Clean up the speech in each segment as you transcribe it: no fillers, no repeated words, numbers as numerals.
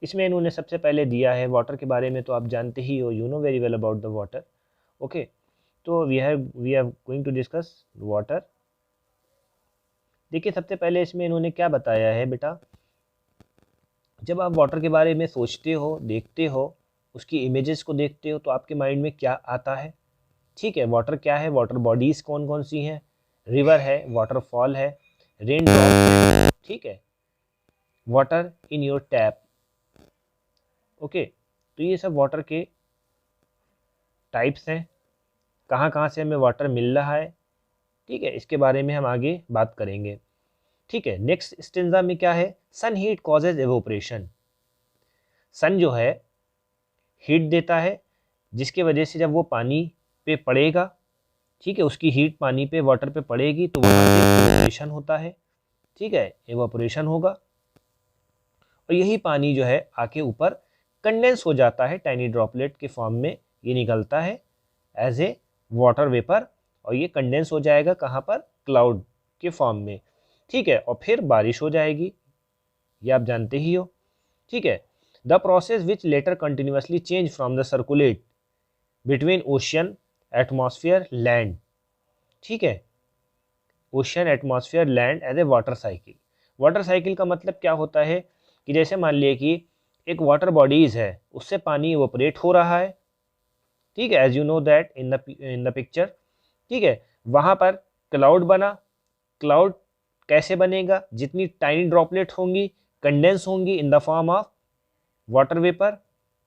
इसमें इन्होंने सबसे पहले दिया है वाटर के बारे में, तो आप जानते ही हो, you know very well about the water. Okay, तो we are going to discuss water. देखिए सबसे पहले इसमें इन्होंने क्या बताया है बेटा, जब आप वाटर के बारे में सोचते हो, देखते हो, उसकी इमेजेस को देखते हो, तो आपके माइंड में क्या आता है? ठीक है, वाटर क्या है, वाटर बॉडीज कौन कौन सी हैं? रिवर है, वाटरफॉल है, रेन ड्रॉप है, ठीक है, water in your tap. Okay, तो ये सब वाटर के टाइप्स हैं, कहाँ कहाँ से हमें वाटर मिल रहा है, ठीक है, इसके बारे में हम आगे बात करेंगे। ठीक है, नेक्स्ट स्टेंजा में क्या है, सन हीट कॉजेज एवोपरेशन। सन जो है हीट देता है, जिसके वजह से जब वो पानी पे पड़ेगा, ठीक है, उसकी हीट पानी पे, वाटर पे पड़ेगी, तो वहाँ से एवोपरेशन होता है, ठीक है, एवोपरेशन होगा, और यही पानी जो है आके ऊपर कंडेंस हो जाता है, टाइनी ड्रॉपलेट के फॉर्म में ये निकलता है एज ए वाटर वेपर, और ये कंडेंस हो जाएगा कहाँ पर, क्लाउड के फॉर्म में, ठीक है, और फिर बारिश हो जाएगी, ये आप जानते ही हो। ठीक है, the process which later continuously change from the circulate between ocean, atmosphere, land, ठीक है, ocean, atmosphere, land as a water cycle. Water cycle का मतलब क्या होता है कि जैसे मान लिए कि एक वाटर बॉडीज है, उससे पानी इवोपरेट हो रहा है, ठीक है, as you know that in the picture, ठीक है, वहां पर क्लाउड बना। क्लाउड कैसे बनेगा, जितनी टाइनी ड्रॉपलेट होंगी कंडेंस होंगी इन the form of water vapour,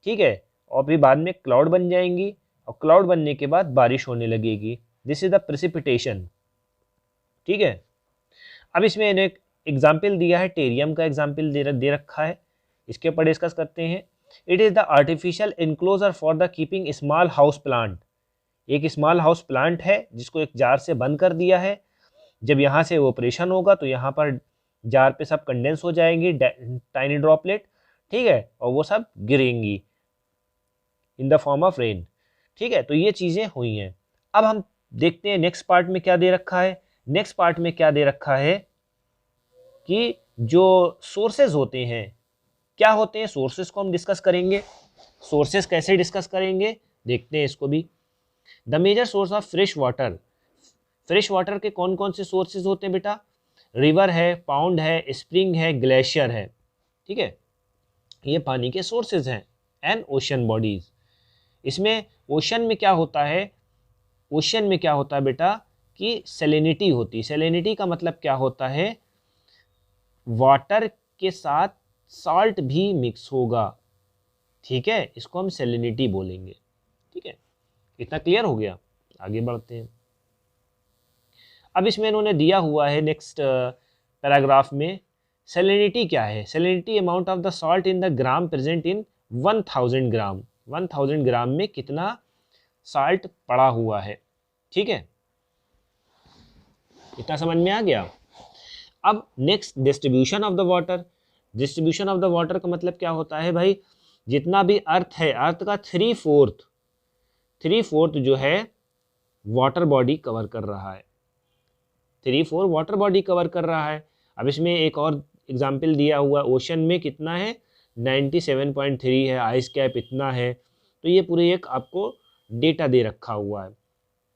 ठीक है, और फिर बाद में क्लाउड बन जाएंगी, और क्लाउड बनने के बाद बारिश होने लगेगी, दिस इज द प्रेसिपिटेशन। ठीक है, अब इसमें इन्हें एक एग्जाम्पल दिया है, टेरियम का एग्जाम्पल दे रखा है, इसके ऊपर डिस्कस करते हैं। It is the artificial enclosure for the keeping small house plant. एक स्मॉल हाउस प्लांट है जिसको एक जार से बंद कर दिया है, जब यहाँ से ऑपरेशन होगा तो यहाँ पर जार पे सब कंडेंस हो जाएंगी, टाइनी ड्रॉपलेट, ठीक है, और वो सब गिरेंगी in the form of rain. ठीक है, तो ये चीज़ें हुई हैं। अब हम देखते हैं नेक्स्ट पार्ट में क्या दे रखा है। नेक्स्ट पार्ट में क्या दे रखा है कि जो सोर्सेज होते हैं, क्या होते हैं सोर्सेज को हम डिस्कस करेंगे। सोर्सेज कैसे डिस्कस करेंगे, देखते हैं इसको भी। The major source of fresh water. Fresh water के कौन कौन से सोर्सेज होते हैं बेटा, रिवर है, पाउंड है, स्प्रिंग है, ग्लेशियर है, ठीक है, ये पानी के सोर्सेज हैं। एंड ओशन बॉडीज, इसमें ओशन में क्या होता है, ओशन में क्या होता है बेटा कि सैलिनिटी होती है। सैलिनिटी का मतलब क्या होता है, वाटर के साथ सॉल्ट भी मिक्स होगा, ठीक है, इसको हम सैलिनिटी बोलेंगे। ठीक है, इतना क्लियर हो गया, आगे बढ़ते हैं। अब इसमें इन्होंने दिया हुआ है नेक्स्ट पैराग्राफ में, सैलिनिटी क्या है। Salinity amount of the salt in the gram present in 1000 ग्राम। 1000 ग्राम में कितना सॉल्ट पड़ा हुआ है, ठीक है, इतना समझ में आ गया। अब next distribution of the water. Distribution of the water का मतलब क्या होता है भाई, जितना भी अर्थ है, अर्थ का 3/4 जो है वाटर बॉडी कवर कर रहा है, 3/4 वाटर बॉडी कवर कर रहा है। अब इसमें एक और एग्जाम्पल दिया हुआ, ओशन में कितना है 97.3 है, आइस कैप इतना है, तो ये पूरे एक आपको डेटा दे रखा हुआ है।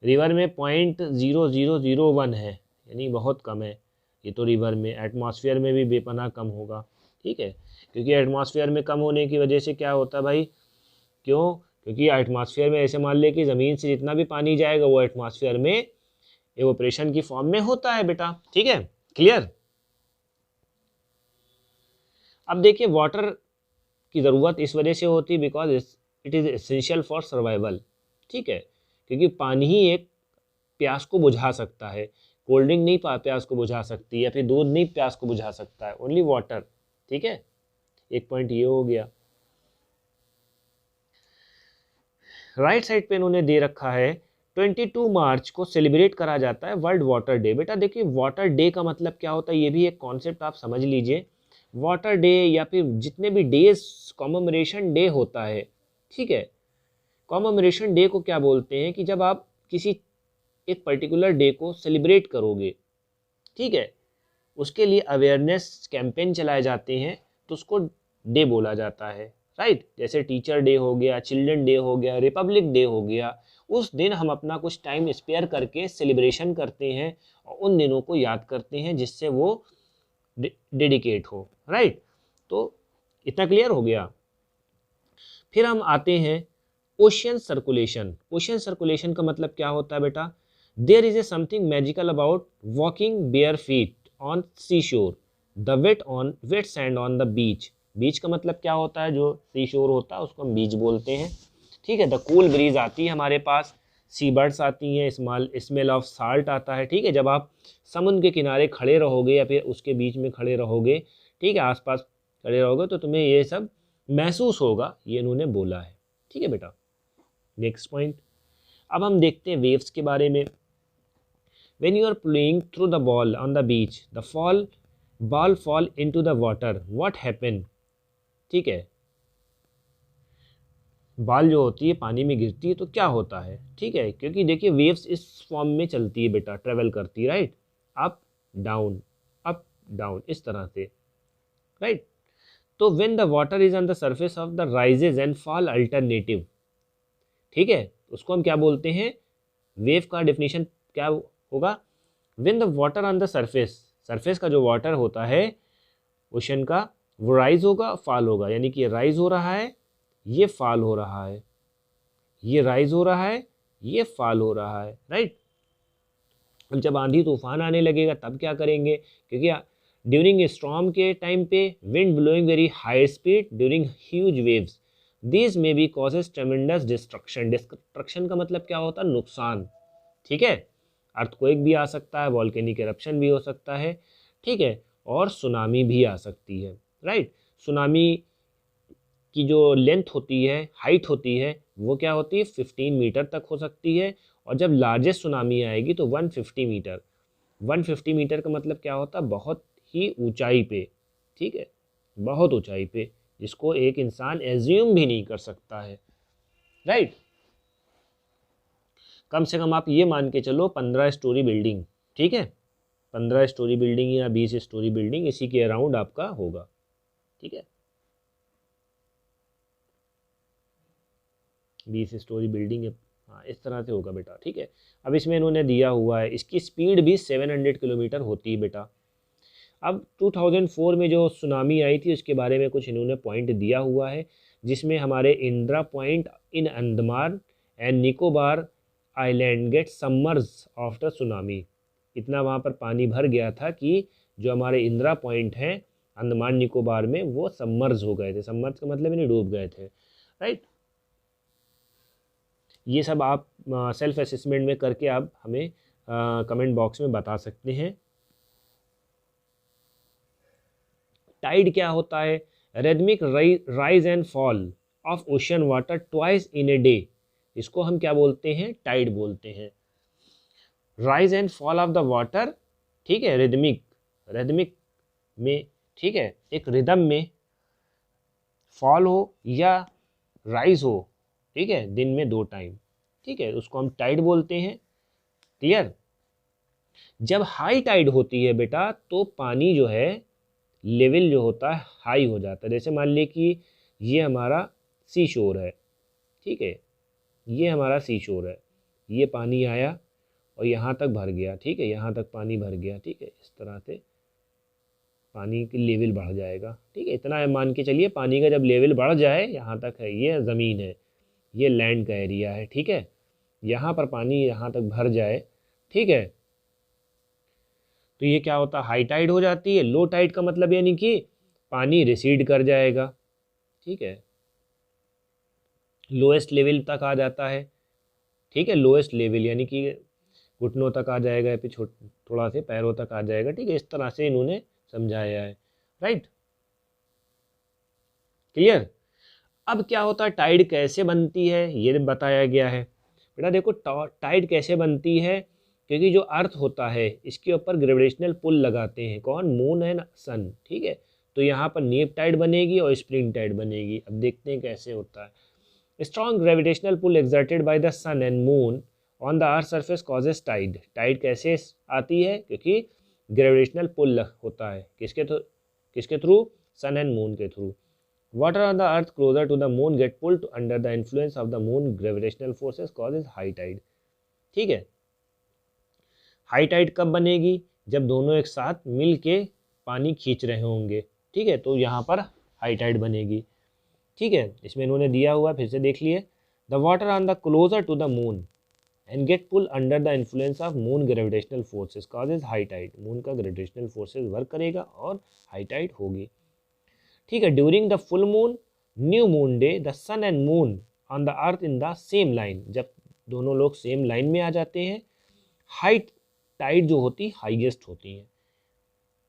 रिवर में 0.0001 है, यानी बहुत कम है ये तो रिवर में। एटमॉस्फेयर में भी बेपनाह कम होगा, ठीक है, क्योंकि एटमॉस्फेयर में कम होने की वजह से क्या होता है भाई, क्यों, क्योंकि एटमॉस्फेयर में ऐसे मान ले कि ज़मीन से जितना भी पानी जाएगा वो एटमॉस्फेयर में एवोपरेशन की फॉर्म में होता है बेटा, ठीक है, क्लियर। अब देखिए वाटर की ज़रूरत इस वजह से होती है because it is essential for survival, ठीक है, क्योंकि पानी ही एक प्यास को बुझा सकता है। कोल्ड ड्रिंक नहीं प्यास को बुझा सकती, या फिर दूध नहीं प्यास को बुझा सकता है, ओनली वाटर, ठीक है, एक पॉइंट ये हो गया। राइट साइड पे इन्होंने दे रखा है 22 मार्च को सेलिब्रेट करा जाता है वर्ल्ड वाटर डे। बेटा देखिए वाटर डे का मतलब क्या होता है, ये भी एक कॉन्सेप्ट आप समझ लीजिए। वाटर डे या फिर जितने भी डेज कॉमेमोरेशन डे होता है, ठीक है, कॉमेमोरेशन डे को क्या बोलते हैं कि जब आप किसी एक पर्टिकुलर डे को सेलिब्रेट करोगे, ठीक है, उसके लिए अवेयरनेस कैंपेन चलाए जाते हैं, तो उसको डे बोला जाता है, राइट। जैसे टीचर डे हो गया, चिल्ड्रन डे हो गया, रिपब्लिक डे हो गया, उस दिन हम अपना कुछ टाइम स्पेयर करके सेलिब्रेशन करते हैं और उन दिनों को याद करते हैं जिससे वो डेडिकेट हो, राइट। तो इतना क्लियर हो गया। फिर हम आते हैं ओशियन सर्कुलेशन। ओशियन सर्कुलेशन का मतलब क्या होता है बेटा? There is a something magical about walking bare feet on sea shore, the wet sand on the beach. Beach का मतलब क्या होता है? जो सी शोर होता है उसको हम बीच बोलते हैं, ठीक है। द कूल ब्रीज आती है हमारे पास, सी बर्ड्स आती हैं, स्मेल ऑफ साल्ट आता है, ठीक है। जब आप समुद्र के किनारे खड़े रहोगे या फिर उसके बीच में खड़े रहोगे, ठीक है, आसपास खड़े रहोगे, तो तुम्हें ये सब महसूस होगा, ये इन्होंने बोला है, ठीक है बेटा। नेक्स्ट पॉइंट, अब हम देखते हैं वेव्स के बारे में। When you are playing through the ball on the beach, the ball fall into the water. What happen? ठीक है, बॉल जो होती है पानी में गिरती है तो क्या होता है, ठीक है। क्योंकि देखिए वेव्स इस फॉर्म में चलती है बेटा, ट्रेवल करती है, राइट। अप डाउन इस तरह से, राइट। तो when the water is on the surface of the rises and fall alternative, ठीक है, उसको हम क्या बोलते हैं? वेव का डेफिनेशन क्या होगा? When the water on the surface का जो वाटर होता है ओशन का, वो राइज होगा, फॉल होगा, यानी कि ये राइज हो रहा है, ये फॉल हो रहा है, ये राइज हो रहा है, ये फॉल हो रहा है, राइट। अब जब आंधी तूफान आने लगेगा तब क्या करेंगे? क्योंकि ड्यूरिंग स्टॉर्म के टाइम पे wind blowing very high speed during huge waves, this may be causes ट्रेमेंडस destruction. Destruction का मतलब क्या होता है? नुकसान, ठीक है। अर्थक्वेक भी आ सकता है, वॉल्केनिक एरप्शन भी हो सकता है, ठीक है, और सुनामी भी आ सकती है, राइट। सुनामी की जो लेंथ होती है, हाइट होती है, वो क्या होती है? 15 मीटर तक हो सकती है। और जब लार्जेस्ट सुनामी आएगी तो 150 मीटर। 150 मीटर का मतलब क्या होता है? बहुत ही ऊंचाई पे, ठीक है, बहुत ऊंचाई पे, जिसको एक इंसान एज्यूम भी नहीं कर सकता है, राइट। कम से कम आप ये मान के चलो 15 स्टोरी बिल्डिंग, ठीक है, 15 स्टोरी बिल्डिंग या 20 स्टोरी बिल्डिंग, इसी के अराउंड आपका होगा, ठीक है। 20 स्टोरी बिल्डिंग, हाँ इस तरह से होगा बेटा, ठीक है। अब इसमें इन्होंने दिया हुआ है, इसकी स्पीड भी 700 किलोमीटर होती है बेटा। अब 2004 में जो सुनामी आई थी उसके बारे में कुछ इन्होंने पॉइंट दिया हुआ है, जिसमें हमारे Indira point in Andaman and Nicobar island get submerge after tsunami. इतना वहाँ पर पानी भर गया था कि जो हमारे इंदिरा पॉइंट हैं अंडमान निकोबार में, वो सबमर्ज हो गए थे। सबमर्ज का मतलब इन्हें डूब गए थे, राइट। ये सब आप सेल्फ असेसमेंट में करके आप हमें कमेंट बॉक्स में बता सकते हैं। टाइड क्या होता है? Rhythmic rise and fall of ocean water twice in a day, इसको हम क्या बोलते हैं? टाइड बोलते हैं। Rise and fall of the water, ठीक है, रिदमिक में, ठीक है, एक रिदम में फॉल हो या राइज हो, ठीक है, दिन में 2 टाइम, ठीक है, उसको हम टाइड बोलते हैं, क्लियर। जब हाई टाइड होती है बेटा तो पानी जो है लेवल जो होता है हाई हो जाता है। जैसे मान लीजिए कि ये हमारा सी शोर है, ठीक है, ये हमारा सी शोर है, ये पानी आया और यहाँ तक भर गया, ठीक है, यहाँ तक पानी भर गया, ठीक है, इस तरह से पानी की लेवल बढ़ जाएगा, ठीक है। इतना मान के चलिए, पानी का जब लेवल बढ़ जाए, यहाँ तक है, ये ज़मीन है, ये लैंड का एरिया है, ठीक है, यहाँ पर पानी यहाँ तक भर जाए, ठीक है, तो ये क्या होता है? हाई टाइड हो जाती है। लो टाइड का मतलब यानी कि पानी रिसीड कर जाएगा, ठीक है, लोएस्ट लेवल तक आ जाता है, ठीक है, लोएस्ट लेवल यानी कि घुटनों तक आ जाएगा या फिर थोड़ा से पैरों तक आ जाएगा, ठीक है, इस तरह से इन्होंने समझाया है, राइट, क्लियर। अब क्या होता है? टाइड कैसे बनती है ये बताया गया है बेटा। देखो टाइड कैसे बनती है, क्योंकि जो अर्थ होता है इसके ऊपर ग्रेविटेशनल पुल लगाते हैं, कौन? मून एंड सन, ठीक है। तो यहाँ पर नेप टाइड बनेगी और स्प्रिंग टाइड बनेगी। अब देखते हैं कैसे होता है। Strong gravitational pull exerted by the sun and moon on the earth surface causes tide. Tide कैसे आती है? क्योंकि ग्रेविटेशनल पुल होता है किसके थ्रू? सन एंड मून के थ्रू। Water on the earth closer to the moon get pulled under the influence of the moon gravitational forces causes high tide. ठीक है, हाई टाइड कब बनेगी? जब दोनों एक साथ मिल के पानी खींच रहे होंगे। ठीक है, तो यहाँ पर हाई टाइड बनेगी। ठीक है, इसमें इन्होंने दिया हुआ, फिर से देख लिए। The water on the closer to the moon and get pull under the influence of moon gravitational forces causes high tide. Moon का ग्रेविटेशनल फोर्सेस वर्क करेगा और हाई टाइड होगी। ठीक है, during the full moon, new moon day, the sun and moon on the earth in the same line. जब दोनों लोग same line में आ जाते हैं, हाई टाइड जो होती हाईएस्ट होती है।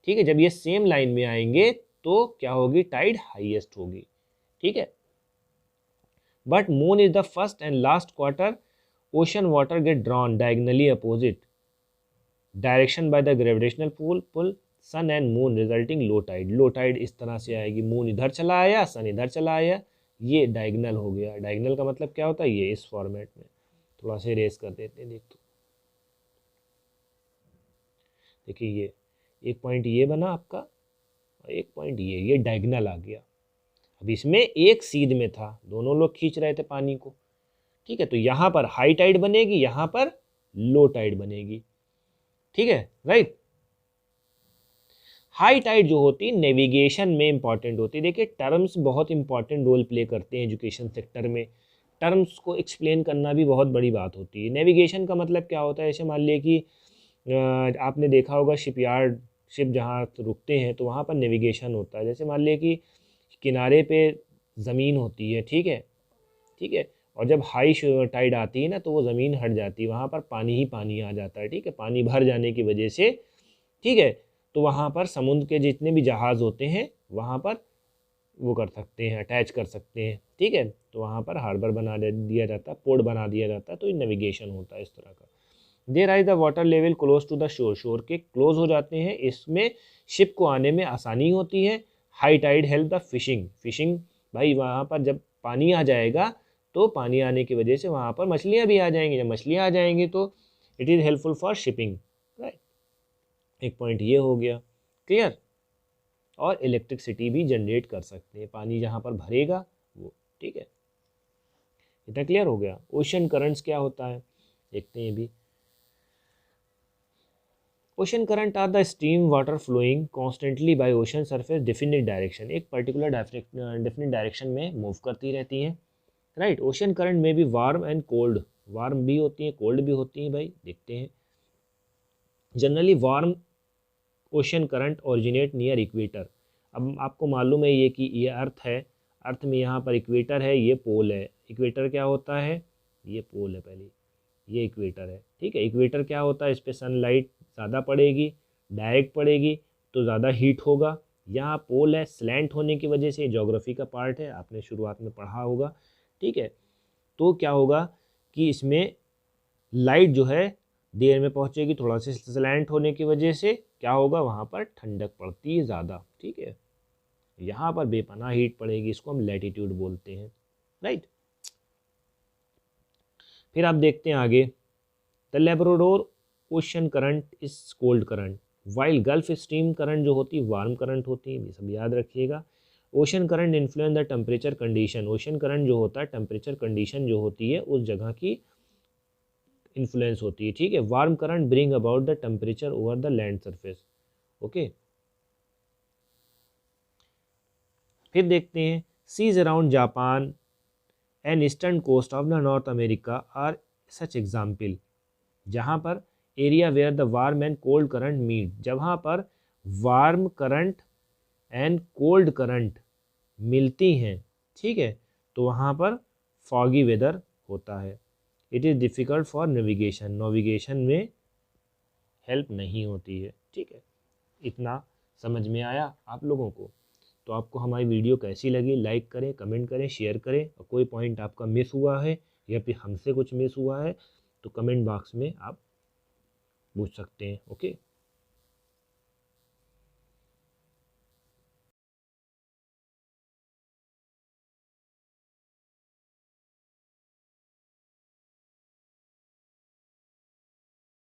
ठीक है, जब ये सेम लाइन में आएंगे तो क्या होगी? टाइड हाईएस्ट होगी। ठीक है, but moon is the first and last quarter, ocean water get drawn diagonally opposite direction by the gravitational pull sun and moon resulting low tide. Low tide इस तरह से आएगी, मून इधर चला आया, सन इधर चला आया, ये डायगनल हो गया। डायगनल का मतलब क्या होता है? ये इस फॉर्मेट में। थोड़ा सा रेस कर देते हैं, देख तो देखिए, ये एक पॉइंट ये बना आपका और एक पॉइंट ये डायगनल आ गया। अब इसमें एक सीध में था, दोनों लोग खींच रहे थे पानी को। ठीक है, तो यहाँ पर हाई टाइड बनेगी, यहाँ पर लो टाइड बनेगी। ठीक है, राइट। हाई टाइड जो होती है नेविगेशन में इंपॉर्टेंट होती है। देखिए, टर्म्स बहुत इंपॉर्टेंट रोल प्ले करते हैं एजुकेशन सेक्टर में। टर्म्स को एक्सप्लेन करना भी बहुत बड़ी बात होती है। नेविगेशन का मतलब क्या होता है? ऐसे मान लिया कि आपने देखा होगा शिपयार्ड, शिप जहाँ रुकते हैं तो वहाँ पर नेविगेशन होता है। जैसे मान लिया कि किनारे पे ज़मीन होती है, ठीक है, ठीक है, और जब हाई टाइड आती है ना तो वो ज़मीन हट जाती है, वहाँ पर पानी ही पानी आ जाता है। ठीक है, पानी भर जाने की वजह से, ठीक है, तो वहाँ पर समुद्र के जितने भी जहाज़ होते हैं वहाँ पर वो कर सकते हैं, अटैच कर सकते हैं। ठीक है, तो वहाँ पर हार्बर बना दिया जाता है, पोर्ट बना दिया जाता है, तो ये नेविगेशन होता है इस तरह का। They rise the water level close to the shore, shore के क्लोज हो जाते हैं, इसमें शिप को आने में आसानी होती है। High tide help the fishing, fishing भाई वहाँ पर जब पानी आ जाएगा तो पानी आने की वजह से वहाँ पर मछलियाँ भी आ जाएंगी, जब मछलियाँ आ जाएंगी तो it is helpful for shipping, right. एक पॉइंट ये हो गया, क्लियर। और इलेक्ट्रिसिटी भी जनरेट कर सकते हैं, पानी जहाँ पर भरेगा वो। ठीक है, इतना क्लियर हो गया। ओशन करंट्स क्या होता है देखते हैं भी। Ocean current are the stream water flowing constantly by ocean surface definite direction, एक पर्टिकुलर डेफिनेट डायरेक्शन में मूव करती रहती हैं, राइट। ओशन करंट में भी वार्म एंड कोल्ड, वार्म भी होती हैं कोल्ड भी होती हैं भाई, देखते हैं। Generally warm ocean current originate near equator. अब आपको मालूम है ये कि ये अर्थ है, अर्थ में यहाँ पर इक्वेटर है, ये पोल है। इक्वेटर क्या होता है? ये पोल है पहले, ये इक्वेटर है। ठीक है, इक्वेटर क्या होता है? इस पर सनलाइट ज़्यादा पड़ेगी, डायरेक्ट पड़ेगी तो ज़्यादा हीट होगा। यहाँ पोल है, स्लैंट होने की वजह से, ज्योग्राफी का पार्ट है, आपने शुरुआत में पढ़ा होगा। ठीक है, तो क्या होगा कि इसमें लाइट जो है देर में पहुँचेगी, थोड़ा सा स्लैंट होने की वजह से क्या होगा? वहाँ पर ठंडक पड़ती है ज़्यादा। ठीक है, यहाँ पर बेपनाह हीट पड़ेगी, इसको हम लैटिट्यूड बोलते हैं, राइट। फिर आप देखते हैं आगे, the Labrador ocean current is cold current, while gulf stream current जो होती है वार्म करंट होती है, ये सब याद रखिएगा। Ocean current influence the temperature condition, ocean current जो होता है टेम्परेचर कंडीशन जो होती है उस जगह की इन्फ्लुएंस होती है। ठीक है, warm current bring about the temperature over the land surface. Okay, फिर देखते हैं, seas around Japan and eastern coast of the North America are such example, जहाँ पर area where the warm and cold current meet, जहाँ पर warm current and cold current मिलती हैं, ठीक है, तो वहाँ पर फॉगी वेदर होता है। It is difficult for navigation, navigation में हेल्प नहीं होती है। ठीक है, इतना समझ में आया आप लोगों को? तो आपको हमारी वीडियो कैसी लगी? लाइक करें, कमेंट करें, शेयर करें, और कोई पॉइंट आपका मिस हुआ है या फिर हमसे कुछ मिस हुआ है तो कमेंट बॉक्स में आप पूछ सकते हैं। ओके।